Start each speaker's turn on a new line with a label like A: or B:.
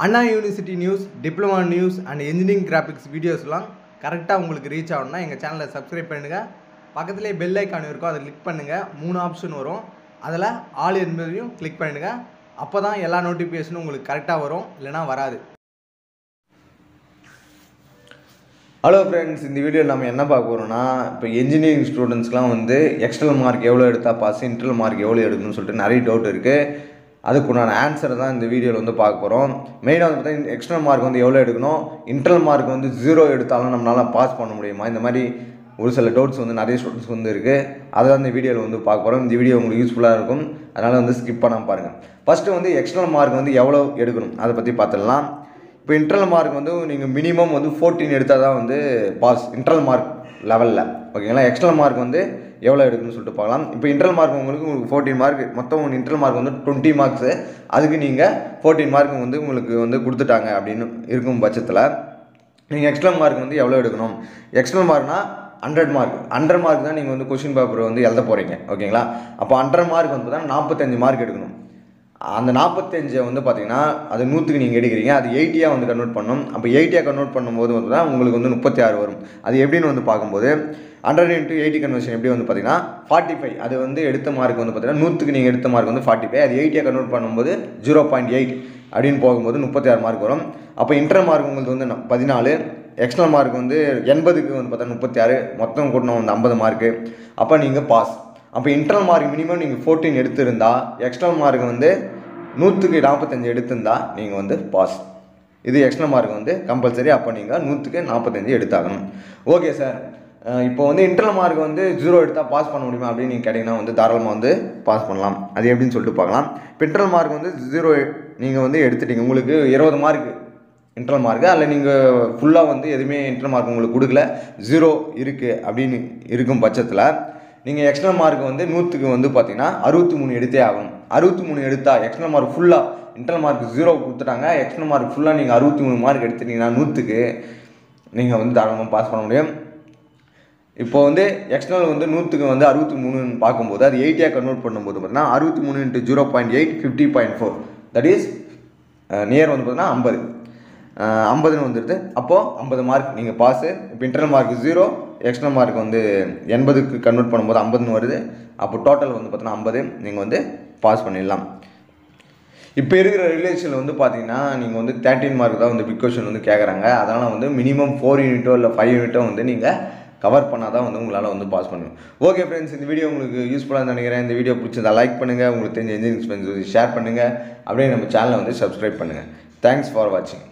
A: Anna university news, diploma news and engineering graphics வீடியோஸ்லாம் கரெக்டாக உங்களுக்கு ரீச் ஆகணும்னா எங்கள் சேனலை சப்ஸ்கிரைப் பண்ணுங்கள். பக்கத்துலேயே பெல் ஐக்கான் இருக்கும், அதை கிளிக் பண்ணுங்கள். 3 ஆப்ஷன் வரும், அதில் ஆல் என்பதையும் கிளிக் பண்ணுங்கள். அப்போ தான் எல்லா நோட்டிஃபிகேஷனும் உங்களுக்கு கரெக்டாக வரும், இல்லைனா வராது.
B: ஹலோ ஃப்ரெண்ட்ஸ், இந்த வீடியோவில் நம்ம என்ன பார்க்க போகிறோம்னா, இப்போ இன்ஜினியரிங் ஸ்டூடெண்ட்ஸ்லாம் வந்து எக்ஸ்டர்னல் மார்க் எவ்வளோ எடுத்தால் பாஸ், இன்டர்னல் மார்க் எவ்வளோ எடுக்கணும்னு சொல்லிட்டு நிறைய டவுட் இருக்குது. அதுக்குண்டான ஆன்சரை தான் இந்த வீடியோவில் வந்து பார்க்க போகிறோம். மெயினாக வந்து பார்த்தீங்கன்னா எக்ஸ்டர்னல் மார்க் வந்து எவ்வளோ எடுக்கணும், இன்டர்னல் மார்க் வந்து 0 எடுத்தாலும் நம்மளால் பாஸ் பண்ண முடியுமா, இந்த மாதிரி ஒரு சில டவுட்ஸ் வந்து நிறைய ஸ்டூடெண்ட்ஸ் வந்து இருக்குது. அதை தான் இந்த வீடியோவில் வந்து பார்க்க போகிறோம். இந்த வீடியோ உங்களுக்கு யூஸ்ஃபுல்லாக இருக்கும், அதனால் வந்து ஸ்கிப் பண்ணாமல் பாருங்கள். ஃபஸ்ட்டு வந்து எக்ஸ்டர்னல் மார்க் வந்து எவ்வளோ எடுக்கணும் அதை பற்றி பார்த்துடலாம். இப்போ இன்டர்னல் மார்க் வந்து நீங்கள் மினிமம் வந்து 14 எடுத்தால் தான் வந்து பாஸ், இன்டர்னல் மார்க் லெவலில், ஓகேங்களா. எக்ஸ்டர்னல் மார்க் வந்து எவ்வளோ எடுக்குன்னு சொல்லிட்டு பார்க்கலாம். இப்போ இன்டர்னல் மார்க் உங்களுக்கு 14 மார்க், மொத்தம் இன்டர்னல் மார்க் வந்து 20 மார்க்ஸு. அதுக்கு நீங்கள் 14 மார்க் வந்து உங்களுக்கு வந்து கொடுத்துட்டாங்க அப்படின்னு இருக்கும் பட்சத்தில் நீங்கள் எக்ஸ்டர்னல் மார்க் வந்து எவ்வளோ எடுக்கணும். External மார்க்னா 100 mark. 100 மார்க் தான் நீங்கள் வந்து கொஷின் பேப்பர் வந்து எழுத போகிறீங்க, ஓகேங்களா. அப்போ 100 மார்க் வந்து பார்த்தா 45 மார்க் எடுக்கணும். அந்த 45 வந்து பார்த்தீங்கன்னா அது 100க்கு நீங்கள் எடுக்கிறீங்க, அது 80 வந்து கன்வெர்ட் பண்ணணும். அப்போ 80 கன்வெர்ட் பண்ணும்போது வந்து தான் உங்களுக்கு வந்து 36 வரும். அது எப்படின்னு வந்து பார்க்கும்போது 100 × 80 கன்வர்ஷன் எப்படி வந்து பார்த்தீங்கன்னா 45. அது வந்து எடுத்த மார்க் வந்து பார்த்தீங்கன்னா 100க்கு நீங்கள் எடுத்த மார்க் வந்து 45. அது 80 கன்வெர்ட் பண்ணும்போது 0.8 அப்படின்னு போகும்போது 36 மார்க் வரும். அப்போ இன்டர்னல் மார்க் உங்களுக்கு வந்து 14, எக்ஸ்டர்னல் மார்க் வந்து 80க்கு வந்து பார்த்தா 36, மொத்தம் கூட்டணும் வந்து 50 மார்க்கு. அப்போ நீங்கள் பாஸ். அப்போ இன்டர்னல் மார்க் மினிமம் நீங்கள் 14 எடுத்திருந்தால், எக்ஸ்டர்னல் மார்க் வந்து 100க்கு 45 எடுத்திருந்தால் நீங்கள் வந்து பாஸ். இது எக்ஸ்டர்னல் மார்க் வந்து கம்பல்சரி. அப்போ நீங்கள் 100க்கு 45 எடுத்தாகணும். ஓகே சார், இப்போ வந்து இன்டர்னல் மார்க் வந்து 0 எடுத்தால் பாஸ் பண்ண முடியுமா அப்படின்னு நீங்கள் கேட்டிங்கன்னா வந்து தாராளமாக வந்து பாஸ் பண்ணலாம். அது எப்படின்னு சொல்லிட்டு பார்க்கலாம். இப்போ இன்டர்னல் மார்க் வந்து 0 நீங்கள் வந்து எடுத்துட்டீங்க, உங்களுக்கு 20 மார்க் இன்டர்னல் மார்க்கு, அதில் நீங்கள் ஃபுல்லாக வந்து எதுவுமே இன்டர்னல் மார்க் உங்களுக்கு கொடுக்கல, 0 இருக்குது அப்படின்னு இருக்கும் பட்சத்தில் நீங்கள் எக்ஸ்டர்னல் மார்க் வந்து 100க்கு வந்து பார்த்தீங்கன்னா 63 எடுத்தே ஆகணும். 63 எடுத்தால் எக்ஸ்டர்னல் மார்க் ஃபுல்லாக, இன்டர்னல் மார்க் 0 கொடுத்துட்டாங்க, எக்ஸ்டர்னல் மார்க் ஃபுல்லாக நீங்கள் 63 மார்க் எடுத்துட்டீங்கன்னா 100க்கு நீங்கள் வந்து தாராளமாக பாஸ் பண்ண முடியும். இப்போ வந்து எக்ஸ்டர்னல் வந்து 100க்கு வந்து 63ன்னு பார்க்கும்போது அது 80 கன்வெர்ட் பண்ணும்போது பார்த்தீங்கன்னா 63 × 0.8 50.4, தட் இஸ் நியர் வந்து பார்த்தீங்கன்னா 50ன்னு வந்துடுது. அப்போது 50 மார்க் நீங்கள் பாஸு. இப்போ இன்டர்னல் மார்க் 0, எக்ஸ்டர்னல் மார்க் வந்து 80க்கு கன்வெர்ட் பண்ணும்போது 50ன்னு வருது. அப்போ டோட்டல் வந்து பார்த்தீங்கன்னா 50, நீங்கள் வந்து பாஸ் பண்ணிடலாம். இப்போ இருக்கிற ரிலேஷனில் வந்து பார்த்தீங்கன்னா நீங்கள் வந்து 13 மார்க் தான் வந்து பிக் கொஷின் வந்து கேட்குறாங்க. அதனால் வந்து மினிமம் 4 யூனிட்டோ இல்லை 5 யூனிட்டோ வந்து நீங்கள் கவர் பண்ணால் தான் வந்து உங்களால் வந்து பாஸ் பண்ணுங்க. ஓகே ஃப்ரெண்ட்ஸ், இந்த வீடியோ உங்களுக்கு யூஸ்ஃபுல்லாக நினைக்கிறேன். இந்த வீடியோ பிடிச்சதா லைக் பண்ணுங்கள், உங்களுக்கு தெரிஞ்ச இன்ஜினியரிங் ஃப்ரெண்ட்ஸ் ஷேர் பண்ணுங்கள், அப்படியே நம்ம சேனலை வந்து சப்ஸ்கிரைப் பண்ணுங்கள். தேங்க்ஸ் ஃபார் வாட்சிங்.